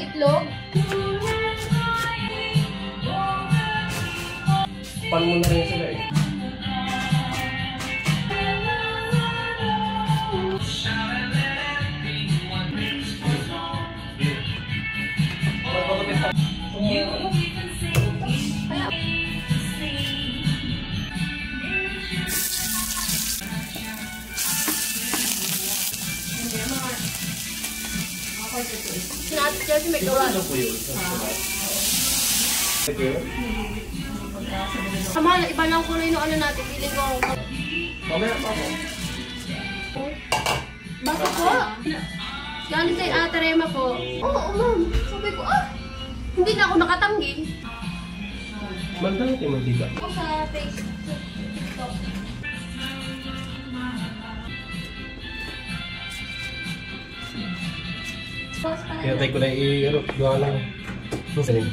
itlog? Pan mo na rin sila eh. Sinati kasi may gawa. Ano po yun? Sama, iba lang ko rin yung ano natin. Feeling ko. Mamaya pa ako. Bakit po? Galing kay Ate Rema po. Oo, ma'am. Sabi ko, hindi na ako nakatanggi. Mandang ito yung mantika. Ako sa Facebook. TikTok. Kaya tayo ko na i-gawa lang. Susanin.